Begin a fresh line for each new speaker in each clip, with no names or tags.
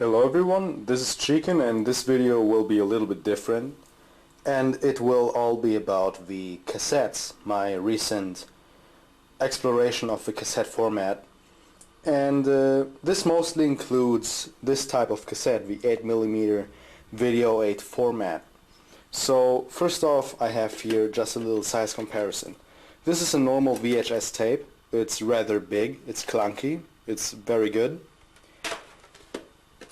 Hello everyone, this is Chicken and this video will be a little bit different and it will all be about the cassettes, my recent exploration of the cassette format, and this mostly includes this type of cassette, the 8mm Video 8 format. So first off, I have here just a little size comparison. This is a normal VHS tape. It's rather big, it's clunky, it's very good.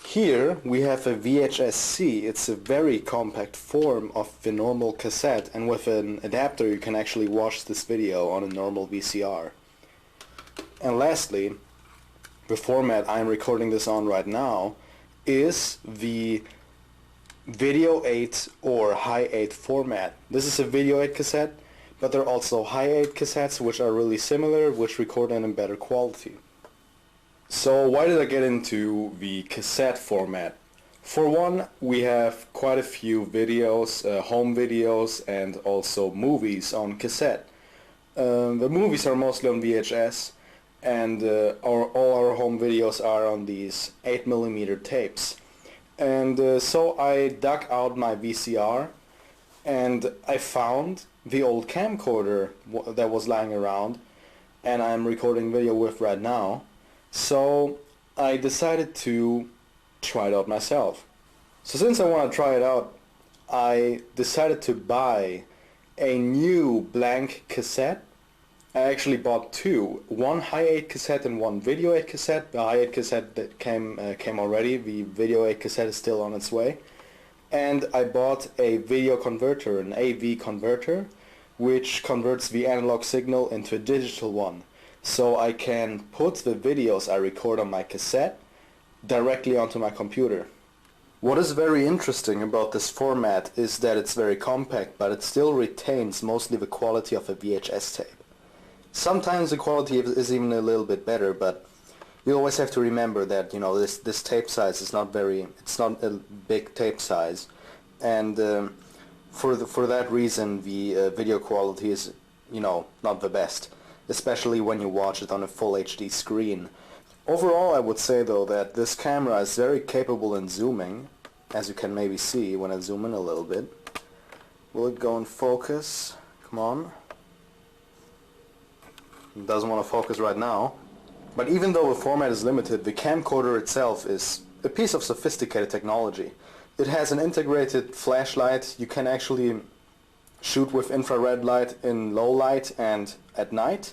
Here we have a VHS-C. It's a very compact form of the normal cassette, and with an adapter you can actually watch this video on a normal VCR. And lastly, the format I'm recording this on right now is the Video 8 or Hi8 format. This is a Video 8 cassette, but there are also Hi8 cassettes which are really similar, which record in a better quality. So why did I get into the cassette format? For one, we have quite a few videos, home videos and also movies on cassette. The movies are mostly on VHS and all our home videos are on these 8mm tapes. And so I dug out my VCR and I found the old camcorder that was lying around and I'm recording video with right now. So I decided to try it out myself. So since I want to try it out, I decided to buy a new blank cassette. I actually bought two, one Hi8 cassette and one Video 8 cassette. The Hi8 cassette that came already, the Video 8 cassette is still on its way. And I bought a video converter, an AV converter, which converts the analog signal into a digital one. So I can put the videos I record on my cassette directly onto my computer. What is very interesting about this format is that it's very compact, but it still retains mostly the quality of a VHS tape. Sometimes the quality is even a little bit better, but you always have to remember that, you know, this tape size is not it's not a big tape size, and for that reason the video quality is, you know, not the best, especially when you watch it on a full HD screen. Overall, I would say though that this camera is very capable in zooming, as you can maybe see when I zoom in a little bit. Will it go in focus? Come on. It doesn't want to focus right now. But even though the format is limited, the camcorder itself is a piece of sophisticated technology. It has an integrated flashlight. You can actually shoot with infrared light in low light and at night,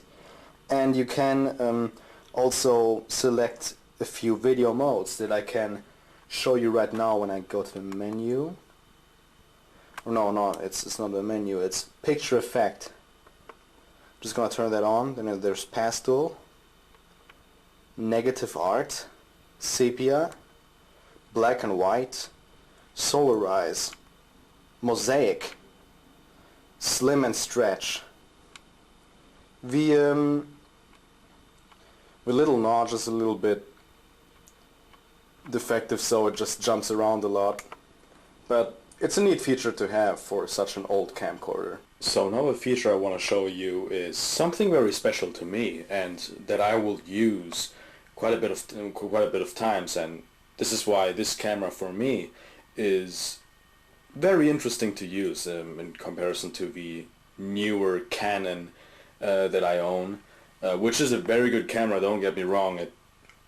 and you can also select a few video modes that I can show you right now when I go to the menu. No, it's not the menu, it's picture effect. Just gonna turn that on. Then there's pastel, negative art, sepia, black and white, solarize, mosaic, slim and stretch. The little notch is a little bit defective, so it just jumps around a lot, but it's a neat feature to have for such an old camcorder. So now the feature I want to show you is something very special to me and that I will use quite a bit of times, and this is why this camera for me is very interesting to use in comparison to the newer Canon that I own, which is a very good camera, don't get me wrong. It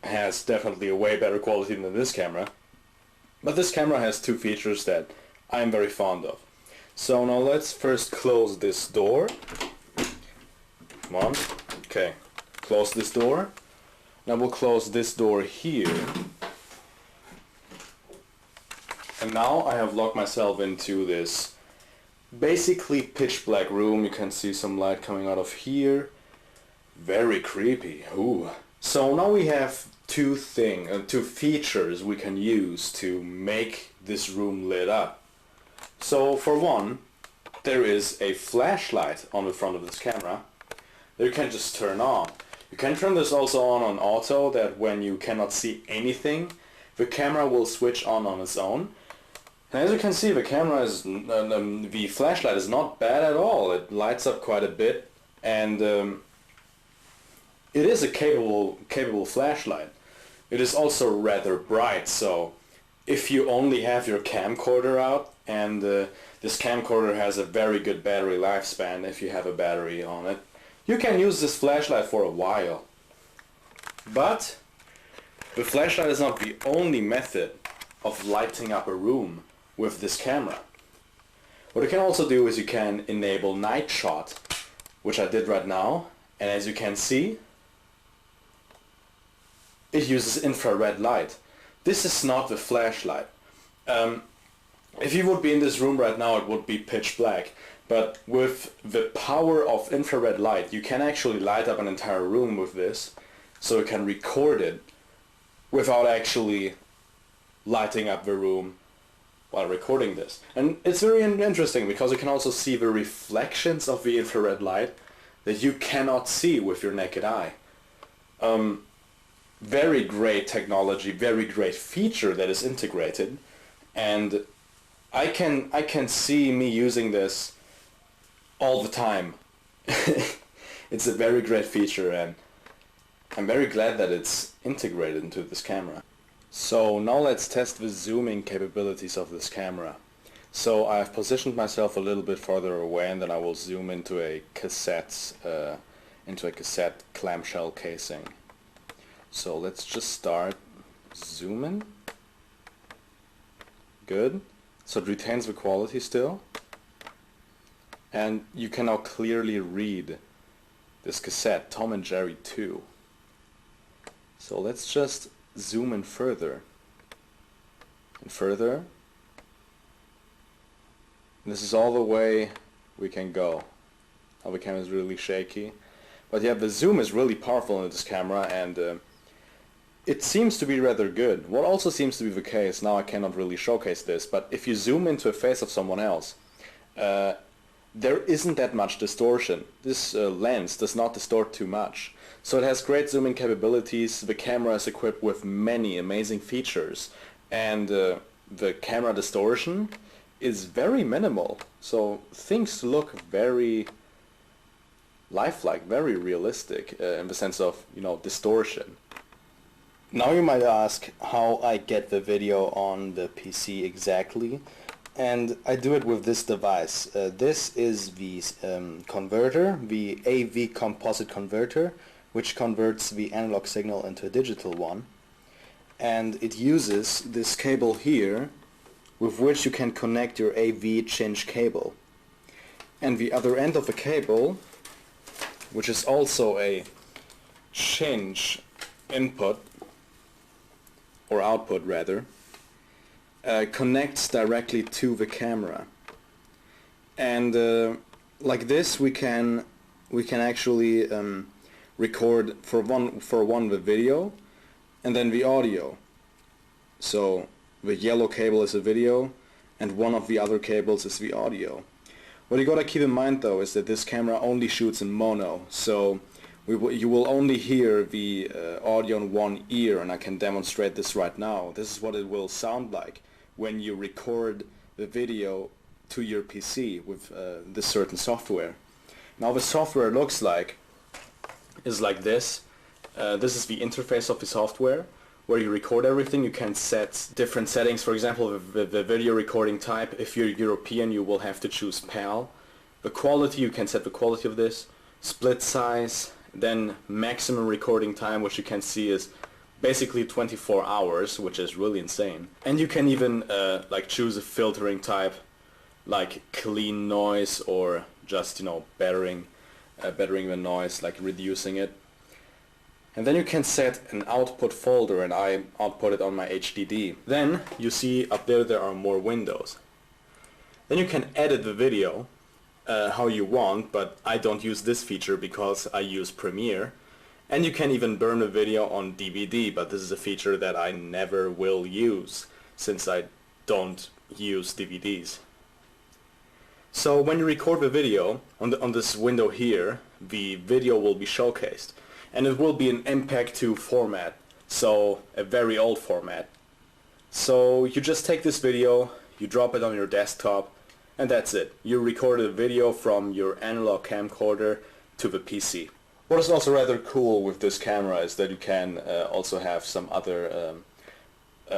has definitely a way better quality than this camera, but this camera has two features that I'm very fond of. So now let's first close this door. Come on. Okay, close this door. Now we'll close this door here. And now I have locked myself into this basically pitch black room. You can see some light coming out of here. Very creepy. Ooh. So now we have two features we can use to make this room lit up. So for one, there is a flashlight on the front of this camera that you can just turn on. You can turn this also on auto, that when you cannot see anything, the camera will switch on its own. And as you can see, the the flashlight is not bad at all. It lights up quite a bit, and it is a capable flashlight. it is also rather bright, so if you only have your camcorder out, and this camcorder has a very good battery lifespan if you have a battery on it, you can use this flashlight for a while. But the flashlight is not the only method of lighting up a room with this camera. What you can also do is you can enable night shot, which I did right now, and as you can see, it uses infrared light. This is not the flashlight. If you would be in this room right now, it would be pitch black, but with the power of infrared light you can actually light up an entire room with this, so you can record it without actually lighting up the room while recording this. And it's very interesting because you can also see the reflections of the infrared light that you cannot see with your naked eye. Very great technology, very great feature that is integrated, and I can see me using this all the time. It's a very great feature, and I'm very glad that it's integrated into this camera. So now let's test the zooming capabilities of this camera. So I've positioned myself a little bit further away, and then I will zoom into a cassette clamshell casing. So let's just start zooming. Good. So it retains the quality still. And you can now clearly read this cassette, Tom and Jerry 2. So let's just zoom in further. And further. And this is all the way we can go. Now the camera is really shaky. But yeah, the zoom is really powerful in this camera, and it seems to be rather good. What also seems to be the case, now I cannot really showcase this, but if you zoom into a face of someone else, there isn't that much distortion. This lens does not distort too much. So it has great zooming capabilities, the camera is equipped with many amazing features, and the camera distortion is very minimal. So things look very lifelike, very realistic in the sense of, distortion. Now you might ask how I get the video on the PC exactly, and I do it with this device. This is the converter, the AV composite converter, which converts the analog signal into a digital one, and it uses this cable here with which you can connect your AV cinch cable. And the other end of the cable, which is also a cinch input, or output rather, connects directly to the camera. And like this we can actually record for one the video and then the audio. So the yellow cable is the video and one of the other cables is the audio. What you gotta keep in mind though is that this camera only shoots in mono, so you will only hear the audio in one ear, and I can demonstrate this right now. This is what it will sound like when you record the video to your PC with this certain software. Now the software looks like is like this. This is the interface of the software where you record everything. You can set different settings. For example, the video recording type. If you're European, you will have to choose PAL. The quality, you can set the quality of this. Split size. Then maximum recording time, which you can see is basically 24 hours, which is really insane. And you can even like choose a filtering type, like clean noise, or just battering the noise, like reducing it. And then you can set an output folder, and I output it on my HDD. Then you see up there are more windows. Then you can edit the video how you want, but I don't use this feature because I use Premiere. And you can even burn a video on DVD, but this is a feature that I never will use since I don't use DVDs. So when you record the video on this window here, the video will be showcased, and it will be an MPEG-2 format, so a very old format. So you just take this video, you drop it on your desktop, and that's it. You recorded a video from your analog camcorder to the PC. What is also rather cool with this camera is that you can also have some other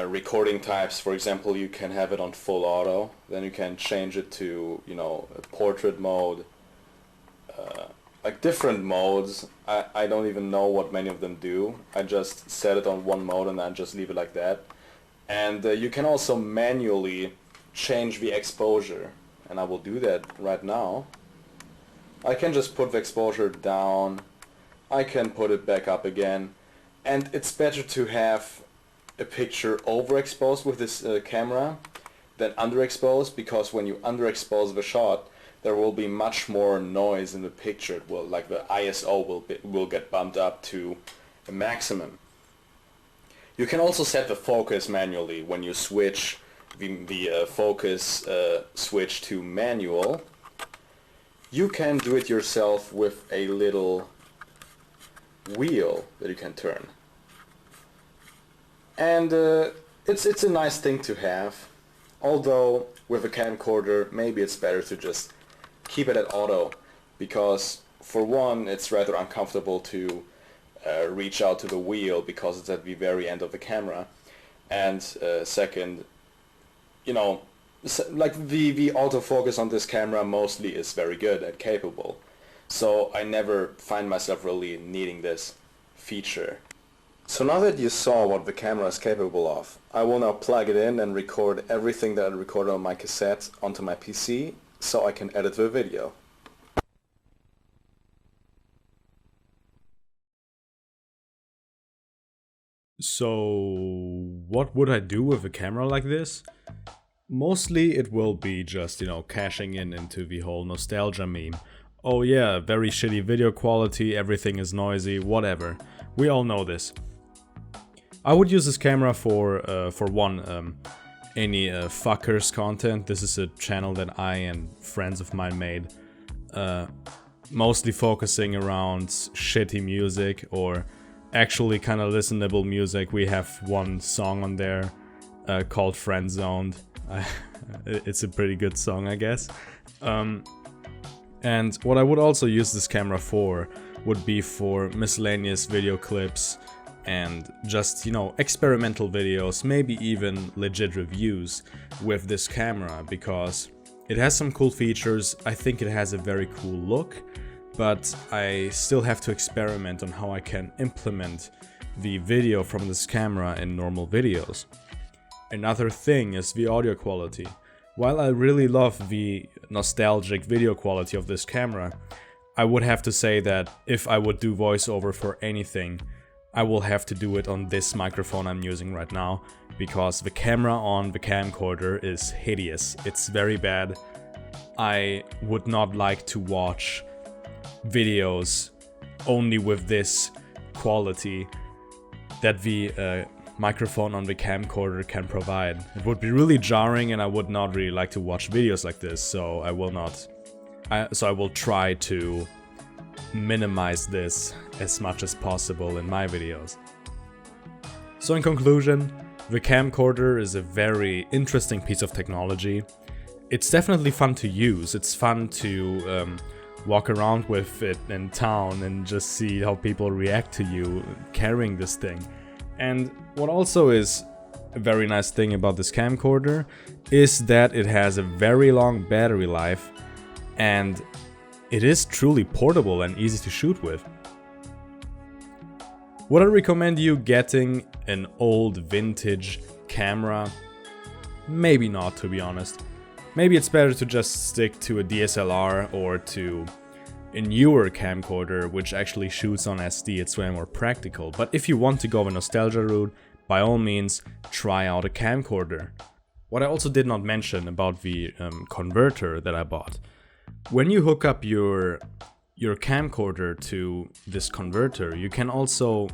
recording types. For example, you can have it on full auto, then you can change it to, you know, portrait mode, like different modes. I don't even know what many of them do. I just set it on one mode and then just leave it like that. And you can also manually change the exposure, and I will do that right now. I can just put the exposure down, I can put it back up again, and it's better to have a picture overexposed with this camera than underexposed, because when you underexpose the shot there will be much more noise in the picture. It will, like, the ISO will get bumped up to a maximum. You can also set the focus manually when you switch the focus switch to manual. You can do it yourself with a little wheel that you can turn. And it's a nice thing to have, although with a camcorder maybe it's better to just keep it at auto, because for one it's rather uncomfortable to reach out to the wheel because it's at the very end of the camera, and second, you know, like the autofocus on this camera mostly is very good and capable, so I never find myself really needing this feature. So now that you saw what the camera is capable of, I will now plug it in and record everything that I recorded on my cassette onto my PC, so I can edit the video.
So what would I do with a camera like this? Mostly it will be just, you know, cashing in into the whole nostalgia meme. Oh yeah, very shitty video quality, everything is noisy, whatever. We all know this. I would use this camera for one, any fuckers content. This is a channel that I and friends of mine made, mostly focusing around shitty music or actually kind of listenable music. We have one song on there called Friend Zoned. It's a pretty good song, I guess. And what I would also use this camera for would be for miscellaneous video clips and just, you know, experimental videos, maybe even legit reviews with this camera, because it has some cool features. I think it has a very cool look, but I still have to experiment on how I can implement the video from this camera in normal videos. Another thing is the audio quality. While I really love the nostalgic video quality of this camera, I would have to say that if I would do voiceover for anything, I will have to do it on this microphone I'm using right now, because the camera on the camcorder is hideous. It's very bad. I would not like to watch videos only with this quality that the microphone on the camcorder can provide. It would be really jarring, and I would not really like to watch videos like this, so I will not. So I will try to minimize this as much as possible in my videos. So in conclusion, the camcorder is a very interesting piece of technology. It's definitely fun to use. It's fun to walk around with it in town and just see how people react to you carrying this thing. And what also is a very nice thing about this camcorder is that it has a very long battery life, and it is truly portable and easy to shoot with. Would I recommend you getting an old vintage camera? Maybe not, to be honest. Maybe it's better to just stick to a DSLR or to a newer camcorder which actually shoots on SD. It's way more practical. But if you want to go the nostalgia route, by all means try out a camcorder. What I also did not mention about the converter that I bought. When you hook up your camcorder to this converter, you can also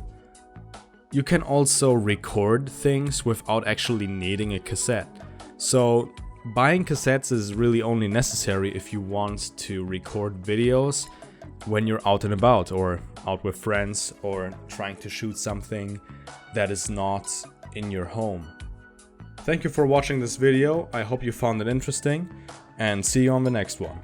record things without actually needing a cassette. So buying cassettes is really only necessary if you want to record videos when you're out and about, or out with friends, or trying to shoot something that is not in your home. Thank you for watching this video. I hope you found it interesting, and see you on the next one.